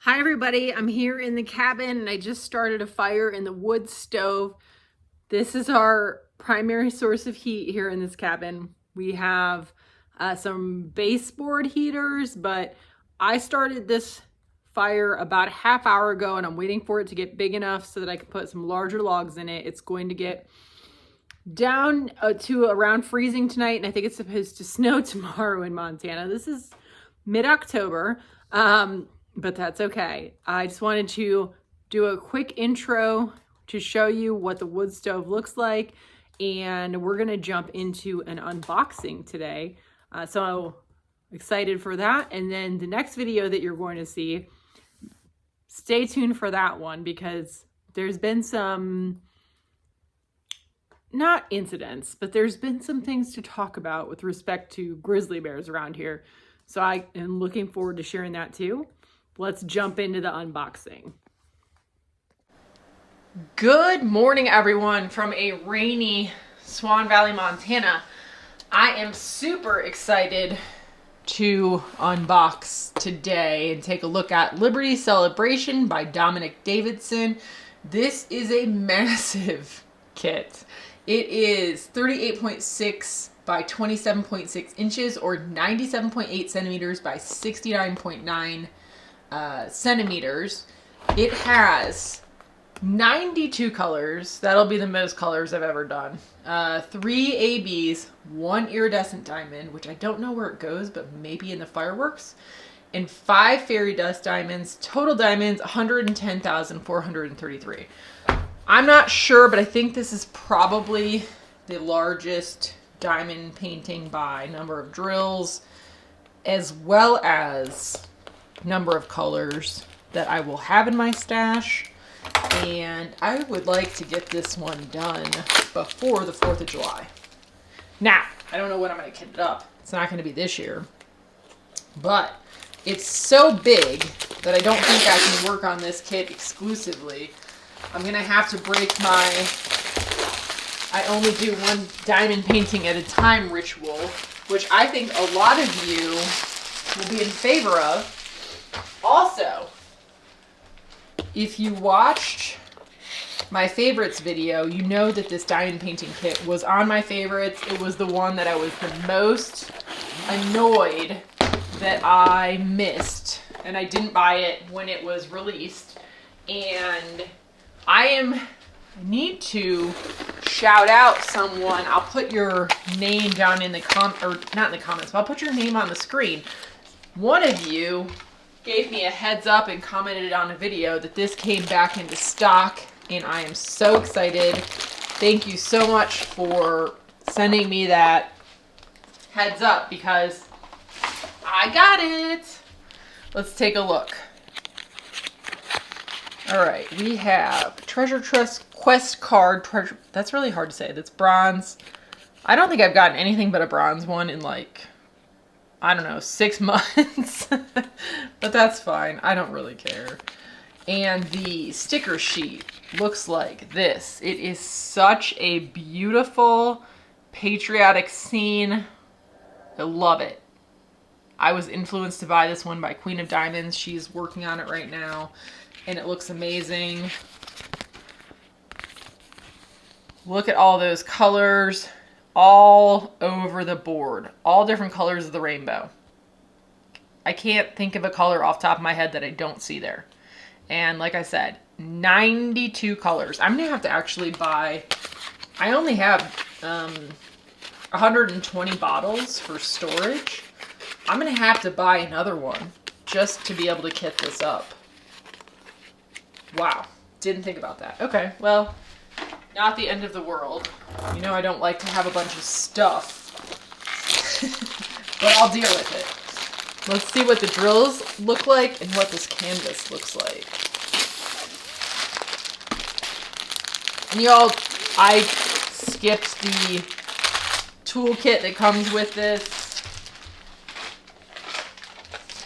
Hi everybody, I'm here in the cabin and I just started a fire in the wood stove. This is our primary source of heat here in this cabin. We have some baseboard heaters, but I started this fire about a half hour ago and I'm waiting for it to get big enough so that I can put some larger logs in it. It's going to get down to around freezing tonight, and I think it's supposed to snow tomorrow in Montana. This is mid-October, but that's okay. I just wanted to do a quick intro to show you what the wood stove looks like, and we're gonna jump into an unboxing today. So excited for that. And then the next video that you're going to see, stay tuned for that one, because there's been some, not incidents, but there's been some things to talk about with respect to grizzly bears around here. So I am looking forward to sharing that too. Let's jump into the unboxing. Good morning, everyone, from a rainy Swan Valley, Montana. I am super excited to unbox today and take a look at Liberty Celebration by Dominic Davison. This is a massive kit. It is 38.6 by 27.6 inches, or 97.8 centimeters by 69.9 centimeters. It has 92 colors. That'll be the most colors I've ever done. 3 ABs, 1 iridescent diamond, which I don't know where it goes, but maybe in the fireworks, and 5 fairy dust diamonds. Total diamonds, 110,433. I'm not sure, but I think this is probably the largest diamond painting by number of drills, as well as number of colors that I will have in my stash. And I would like to get this one done before the 4th of July. Now, I don't know when I'm going to kit it up. It's not going to be this year. But it's so big that I don't think I can work on this kit exclusively. I'm going to have to break my I only do one diamond painting at a time ritual, which I think a lot of you will be in favor of. Also, if you watched my favorites video, you know that this diamond painting kit was on my favorites. It was the one that I was the most annoyed that I missed, and I didn't buy it when it was released. And I need to shout out someone. I'll put your name down in the not in the comments, but I'll put your name on the screen. One of you gave me a heads up and commented on a video that this came back into stock, and I am so excited. Thank you so much for sending me that heads up, because I got it. Let's take a look. All right, we have Treasure Quest card. That's really hard to say. That's bronze. I don't think I've gotten anything but a bronze one in, like, I don't know, 6 months. But that's fine. I don't really care. And the sticker sheet looks like this. It is such a beautiful, patriotic scene. I love it. I was influenced to buy this one by Queen of Diamonds. She's working on it right now, and it looks amazing. Look at all those colors all over the board. All different colors of the rainbow. I can't think of a color off the top of my head that I don't see there. And like I said, 92 colors. I'm going to have to actually buy, I only have 120 bottles for storage. I'm going to have to buy another one just to be able to kit this up. Wow. Didn't think about that. Okay, well, not the end of the world. You know I don't like to have a bunch of stuff. But I'll deal with it. Let's see what the drills look like and what this canvas looks like. And y'all, I skipped the toolkit that comes with this.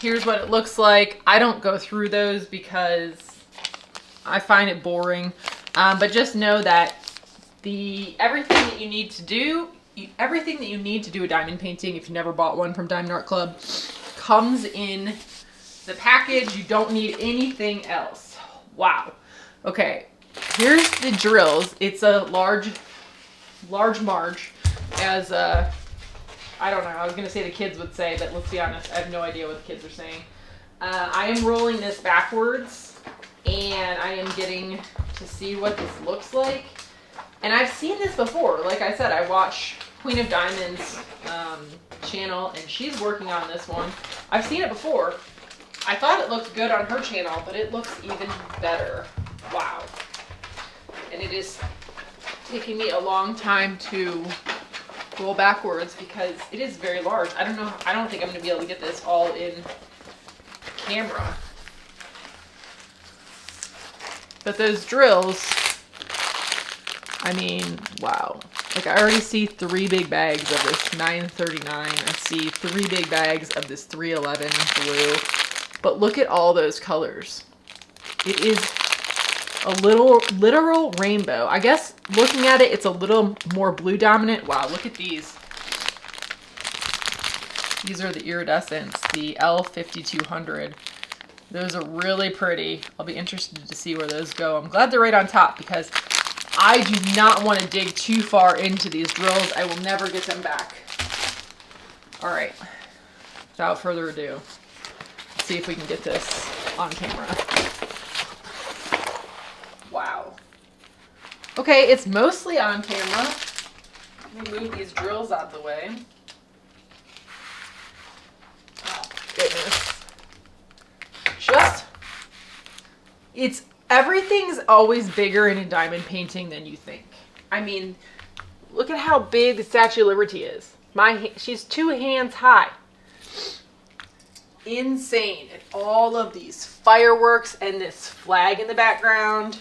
Here's what it looks like. I don't go through those because I find it boring. But just know that everything that you need to do a diamond painting, if you never bought one from Diamond Art Club, comes in the package. You don't need anything else. Wow. Okay, here's the drills. It's a large Marge, as I don't know, I was going to say the kids would say, but let's be honest, I have no idea what the kids are saying. I am rolling this backwards, and I am getting to see what this looks like. And I've seen this before. Like I said, I watch Queen of Diamonds channel, and she's working on this one. I've seen it before. I thought it looked good on her channel, but it looks even better. Wow. And it is taking me a long time to roll backwards because it is very large. I don't know. I don't think I'm going to be able to get this all in camera. But those drills, I mean, wow. Like, I already see 3 big bags of this $9.39. I see 3 big bags of this $3.11 blue. But look at all those colors. It is a literal rainbow. I guess looking at it, it's a little more blue dominant. Wow, look at these. These are the iridescents, the L5200. Those are really pretty. I'll be interested to see where those go. I'm glad they're right on top because I do not want to dig too far into these drills. I will never get them back. All right, without further ado, let's see if we can get this on camera. Wow. Okay, it's mostly on camera. Let me move these drills out the way. Oh, goodness. Everything's always bigger in a diamond painting than you think. I mean, look at how big the Statue of Liberty is. She's 2 hands high. Insane. And all of these fireworks and this flag in the background.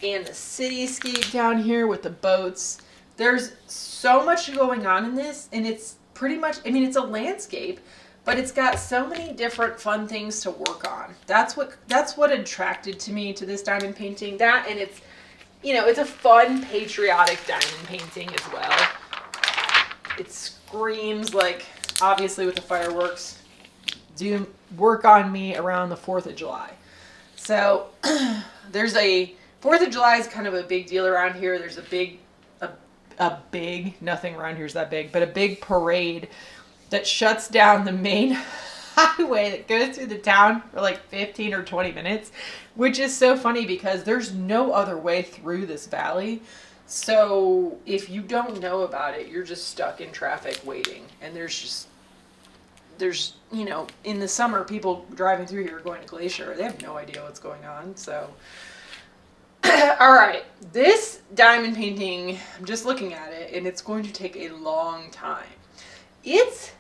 And the cityscape down here with the boats. There's so much going on in this, and it's pretty much, I mean, it's a landscape, but it's got so many different fun things to work on. That's what attracted to me to this diamond painting. That, and it's, you know, it's a fun patriotic diamond painting as well. It screams like, obviously with the fireworks, do work on me around the 4th of July. So there's a 4th of July is kind of a big deal around here. There's a big, nothing around here is that big, but a big parade that shuts down the main highway that goes through the town for like 15 or 20 minutes, which is so funny because there's no other way through this valley. So if you don't know about it, you're just stuck in traffic waiting. And there's, you know, in the summer, people driving through here are going to Glacier. They have no idea what's going on. So, all right, this diamond painting, I'm just looking at it, and it's going to take a long time. It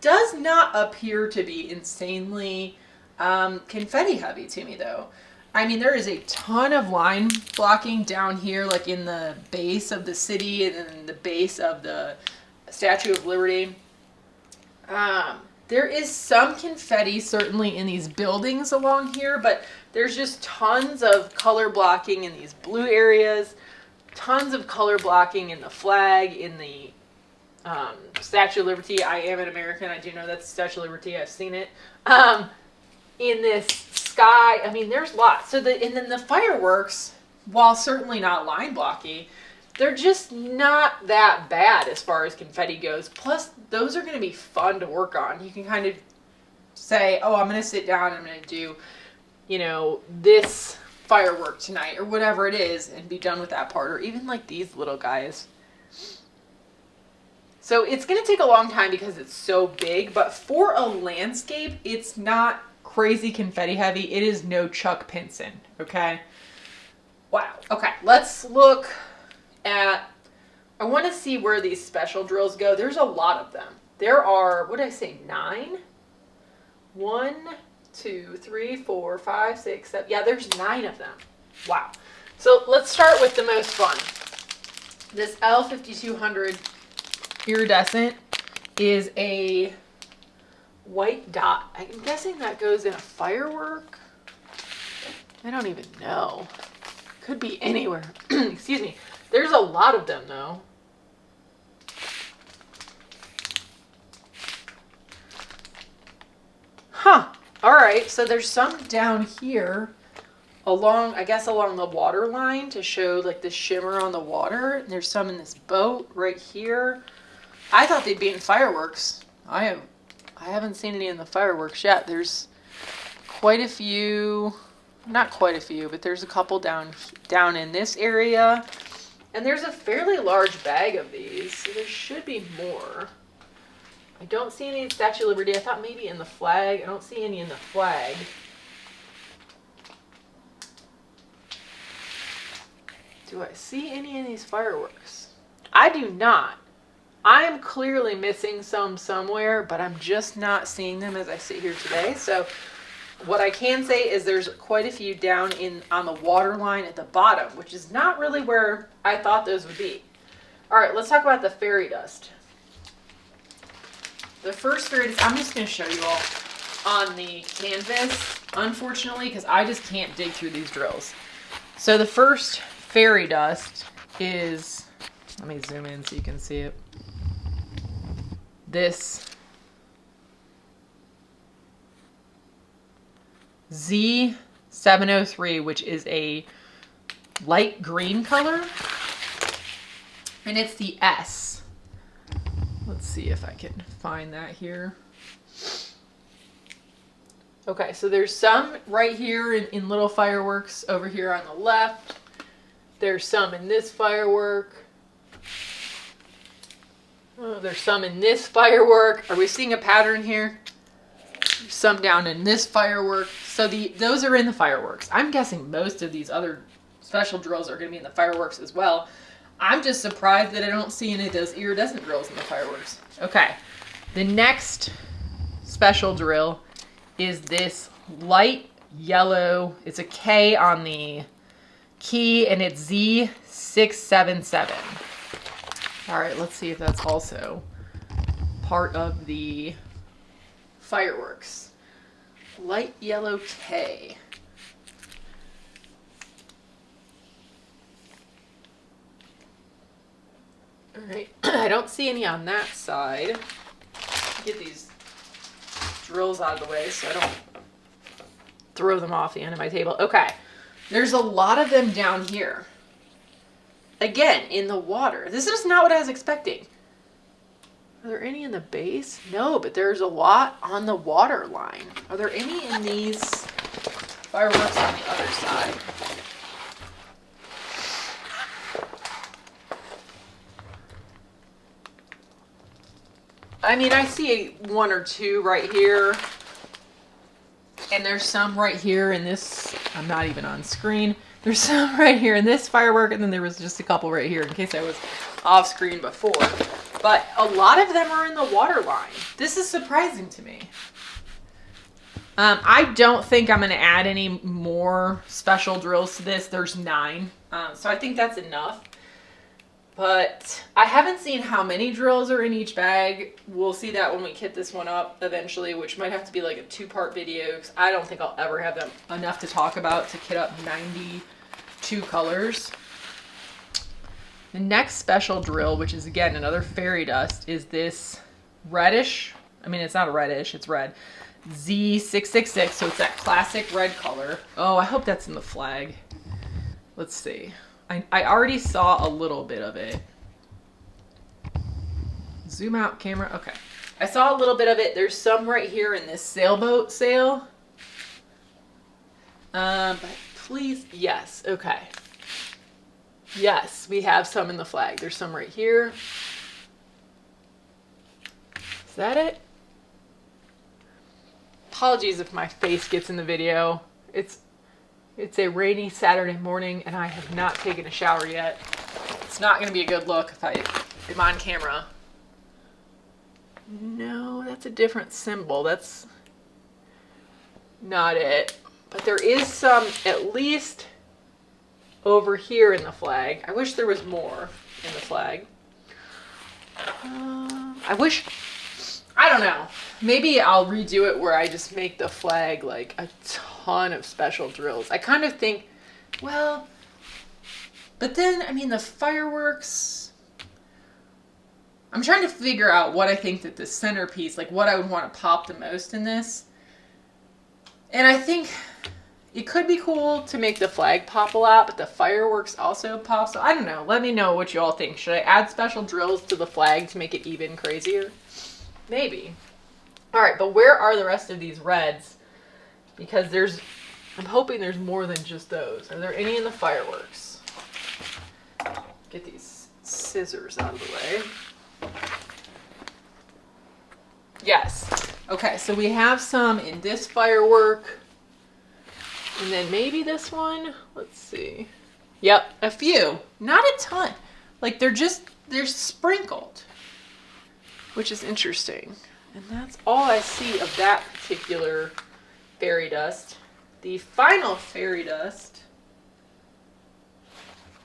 does not appear to be insanely confetti heavy to me, though. I mean, there is a ton of line blocking down here, like in the base of the city and then the base of the Statue of Liberty. There is some confetti certainly in these buildings along here, but there's just tons of color blocking in these blue areas, tons of color blocking in the flag, in the Statue of Liberty. I am an American. I do know that's Statue of Liberty. I've seen it. In this sky, I mean, there's lots. And then the fireworks, while certainly not line blocky, they're just not that bad as far as confetti goes. Plus, those are going to be fun to work on. You can kind of say, oh, I'm going to sit down and I'm going to do, you know, this firework tonight or whatever it is and be done with that part. Or even like these little guys. So it's going to take a long time because it's so big, but for a landscape, it's not crazy confetti heavy. It is no Chuck Pinson, okay? Wow. Okay, let's look at, I want to see where these special drills go. There's a lot of them. There are, what did I say, 9? 1, 2, 3, 4, 5, 6, 7. Yeah, there's 9 of them. Wow. So let's start with the most fun. This L5200 iridescent is a white dot. I'm guessing that goes in a firework. I don't even know. Could be anywhere. Excuse me. There's a lot of them though. Huh. All right. So there's some down here along, I guess, along the water line to show like the shimmer on the water. There's some in this boat right here. I thought they'd be in fireworks. I haven't seen any in the fireworks yet. There's quite a few, not quite a few, but there's a couple down in this area. And there's a fairly large bag of these, so there should be more. I don't see any in Statue of Liberty. I thought maybe in the flag. I don't see any in the flag. Do I see any in these fireworks? I do not. I am clearly missing some somewhere, but I'm just not seeing them as I sit here today. So what I can say is there's quite a few down on the water line at the bottom, which is not really where I thought those would be. All right, let's talk about the fairy dust. The first fairy dust, I'm just going to show you all on the canvas, unfortunately, because I just can't dig through these drills. So the first fairy dust is, let me zoom in so you can see it. This Z703, which is a light green color, and it's the S. Let's see if I can find that here. Okay, so there's some right here in little fireworks over here on the left. There's some in this firework. Oh, there's some in this firework. Are we seeing a pattern here? Some down in this firework. So those are in the fireworks. I'm guessing most of these other special drills are going to be in the fireworks as well. I'm just surprised that I don't see any of those iridescent drills in the fireworks. Okay, the next special drill is this light yellow. It's a K on the key, and it's Z677. All right, let's see if that's also part of the fireworks. Light yellow K. All right, I don't see any on that side. Get these drills out of the way so I don't throw them off the end of my table. Okay, there's a lot of them down here. Again, in the water. This is not what I was expecting. Are there any in the base? No, but there's a lot on the water line. Are there any in these fireworks on the other side? I mean, I see one or two right here. And there's some right here in this. I'm not even on screen. There's some right here in this firework, and then there was just a couple right here in case I was off screen before. But a lot of them are in the water line. This is surprising to me. I don't think I'm going to add any more special drills to this. There's 9. So I think that's enough. But I haven't seen how many drills are in each bag. We'll see that when we kit this one up eventually, which might have to be like a 2-part video, because I don't think I'll ever have them enough to talk about to kit up 92 colors. The next special drill, which is again another fairy dust, is this reddish. I mean, it's not a reddish, it's red. Z666, so it's that classic red color. Oh, I hope that's in the flag. Let's see. I already saw a little bit of it. Zoom out camera. Okay. I saw a little bit of it. There's some right here in this sailboat sail. But please, yes. Okay. Yes, we have some in the flag. There's some right here. Is that it? Apologies if my face gets in the video. It's a rainy Saturday morning and I have not taken a shower yet. It's not going to be a good look if I'm on camera. No, that's a different symbol. That's not it. But there is some, at least over here in the flag. I wish there was more in the flag. I don't know. Maybe I'll redo it where I just make the flag like a ton of special drills. I kind of think, well, but then, I mean, the fireworks, I'm trying to figure out what I think that the centerpiece, like what I would want to pop the most in this. And I think it could be cool to make the flag pop a lot, but the fireworks also pop. So I don't know. Let me know what you all think. Should I add special drills to the flag to make it even crazier? Maybe. All right, but where are the rest of these reds? Because I'm hoping there's more than just those. Are there any in the fireworks? Get these scissors out of the way. Yes. Okay, so we have some in this firework. And then maybe this one. Let's see. Yep, a few. Not a ton. Like they're sprinkled, which is interesting. And that's all I see of that particular fairy dust. The final fairy dust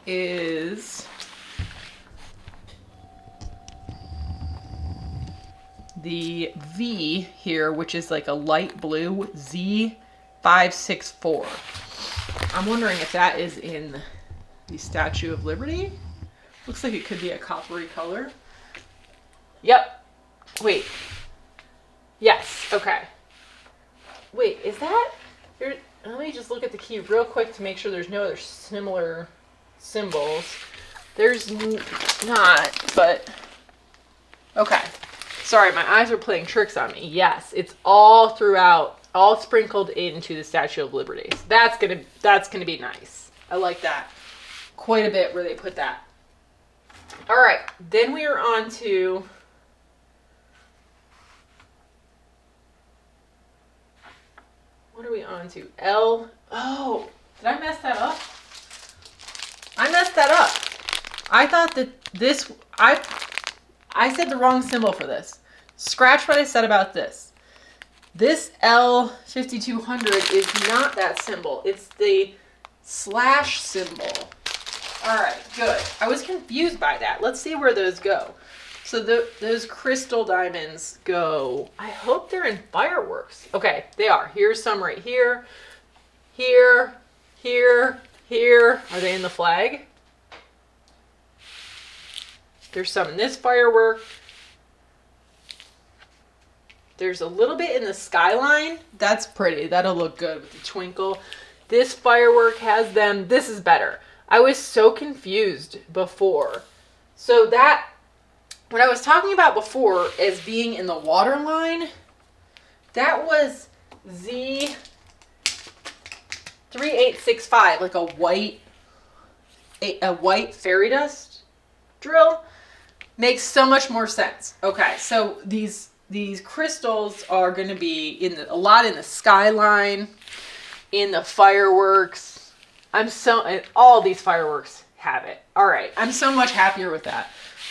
is the V here, which is like a light blue Z564. I'm wondering if that is in the Statue of Liberty. Looks like it could be a coppery color. Yep. Wait. Yes. Okay. Wait, is that... Let me just look at the key real quick to make sure there's no other similar symbols. There's not, but... Okay. Sorry, my eyes are playing tricks on me. Yes, it's all throughout, all sprinkled into the Statue of Liberty. So that's gonna be nice. I like that quite a bit where they put that. All right, then we are on to... What are we on to? L. Oh, did I mess that up? I messed that up. I thought that this... I said the wrong symbol for this. Scratch what I said about this. This L5200 is not that symbol. It's the slash symbol. All right, good. I was confused by that. Let's see where those go. So those crystal diamonds go. I hope they're in fireworks. Okay, they are. Here's some right here. Here, here, here. Are they in the flag? There's some in this firework. There's a little bit in the skyline. That's pretty. That'll look good with the twinkle. This firework has them. This is better. I was so confused before. So that, what I was talking about before as being in the water line, that was Z3865, like a white fairy dust drill. Makes so much more sense. Okay, so these crystals are going to be a lot in the skyline, in the fireworks. All these fireworks have it. All right, I'm so much happier with that.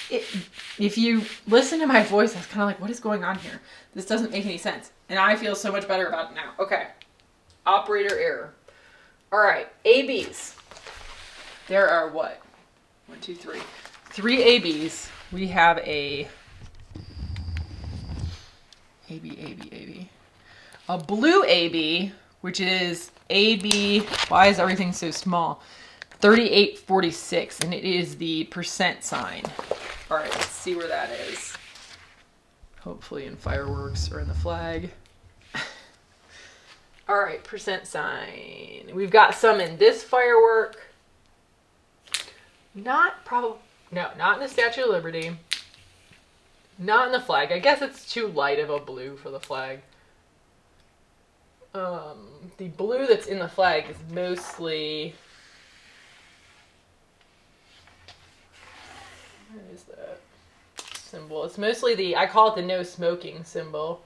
If you listen to my voice, I was kind of like, what is going on here? This doesn't make any sense. And I feel so much better about it now. Okay, operator error. All right, ABs. There are what? 1, 2, 3. 3 ABs. We have a blue AB, which is AB, why is everything so small? 3846, and it is the percent sign. All right, let's see where that is. Hopefully in fireworks or in the flag. All right, percent sign. We've got some in this firework. Not in the Statue of Liberty. Not in the flag. I guess it's too light of a blue for the flag. The blue that's in the flag is mostly... Where is that symbol? It's mostly I call it the no smoking symbol,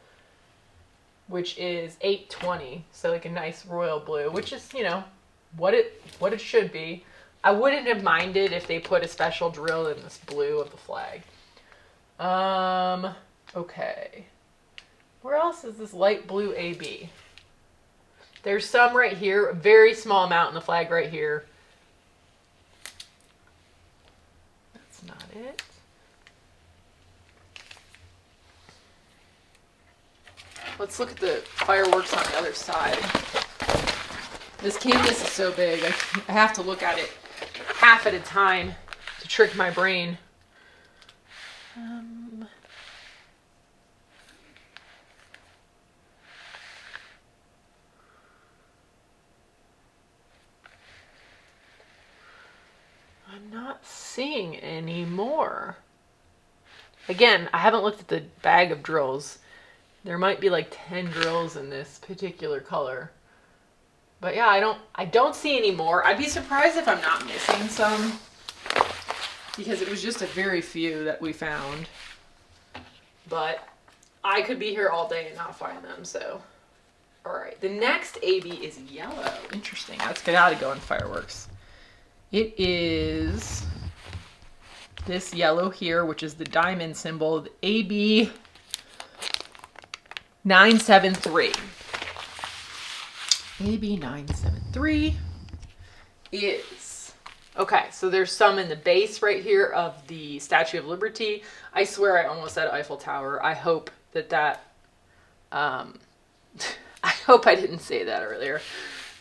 which is 820. So like a nice royal blue, which is, what it should be. I wouldn't have minded if they put a special drill in this blue of the flag. Okay. Where else is this light blue AB? There's some right here, a very small amount in the flag right here. That's not it. Let's look at the fireworks on the other side. This canvas is so big, I have to look at it half at a time to trick my brain. seeing any more. Again, I haven't looked at the bag of drills. There might be like 10 drills in this particular color. But yeah, I don't see any more. I'd be surprised if I'm not missing some, because it was just a very few that we found. But I could be here all day and not find them, so. All right, the next AB is yellow. Interesting, that's gotta go in fireworks. It is this yellow here, which is the diamond symbol, the AB 973. AB 973 is, okay, so there's some in the base right here of the Statue of Liberty. I swear I almost said Eiffel Tower. I hope that, I hope I didn't say that earlier.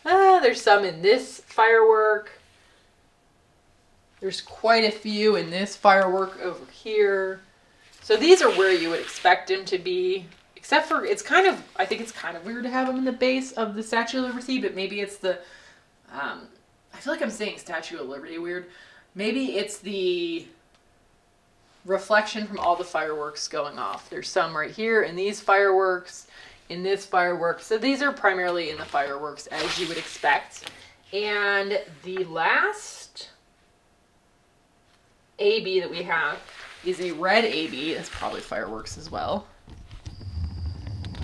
There's some in this firework. There's quite a few in this firework over here. So these are where you would expect them to be. Except for, it's kind of, I think it's kind of weird to have them in the base of the Statue of Liberty, but maybe it's the, I feel like I'm saying Statue of Liberty weird. Maybe it's the reflection from all the fireworks going off. There's some right here in these fireworks, in this firework. So these are primarily in the fireworks as you would expect. And the last AB that we have is a red AB. That's probably fireworks as well.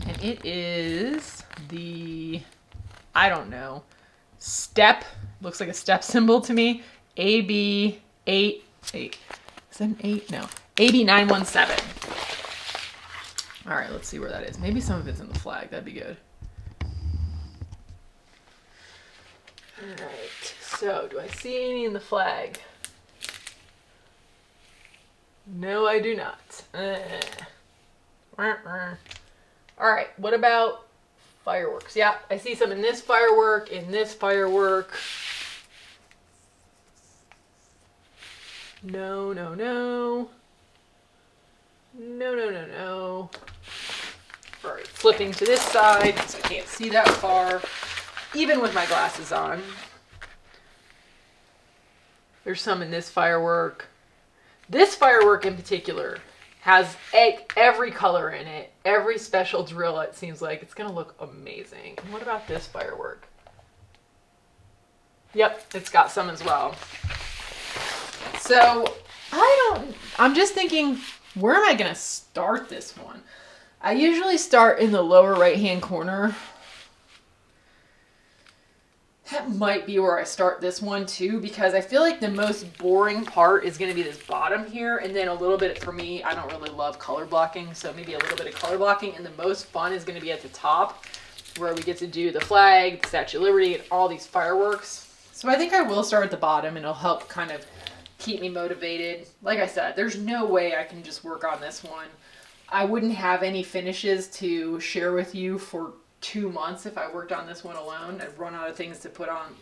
And it is the, I don't know, step, looks like a step symbol to me, AB 8, is that an 8? No, AB 917. All right, let's see where that is. Maybe some of it's in the flag, that'd be good. All right, so do I see any in the flag? No, I do not. All right, what about fireworks? Yeah, I see some in this firework, in this firework. No, no, no. No, no, no, no. All right, flipping to this side because I can't see that far, even with my glasses on. There's some in this firework. This firework in particular has every color in it, every special drill, it seems like. It's gonna look amazing. And what about this firework? Yep, it's got some as well. So, I'm just thinking, where am I gonna start this one? I usually start in the lower right-hand corner. That might be where I start this one too, because I feel like the most boring part is going to be this bottom here, and then a little bit, for me, I don't really love color blocking, so maybe a little bit of color blocking, and the most fun is going to be at the top, where we get to do the flag, the Statue of Liberty, and all these fireworks. So I think I will start at the bottom, and it'll help kind of keep me motivated. Like I said, there's no way I can just work on this one. I wouldn't have any finishes to share with you for 2 months if I worked on this one alone. I'd run out of things to put on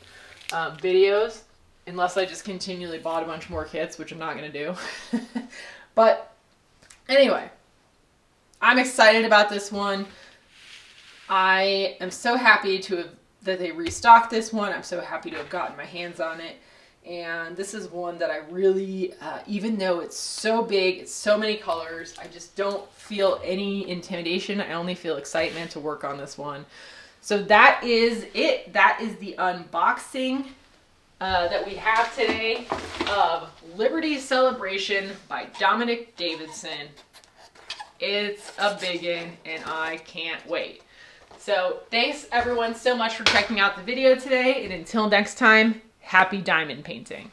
videos, unless I just continually bought a bunch more kits, which I'm not going to do. But anyway, I'm excited about this one. I am so happy that they restocked this one. I'm so happy to have gotten my hands on it. And this is one that I really, even though it's so big, it's so many colors, I just don't feel any intimidation. I only feel excitement to work on this one. So that is it. That is the unboxing that we have today of Liberty Celebration by Dominic Davison. It's a biggin', and I can't wait. So thanks everyone so much for checking out the video today, and until next time, happy diamond painting.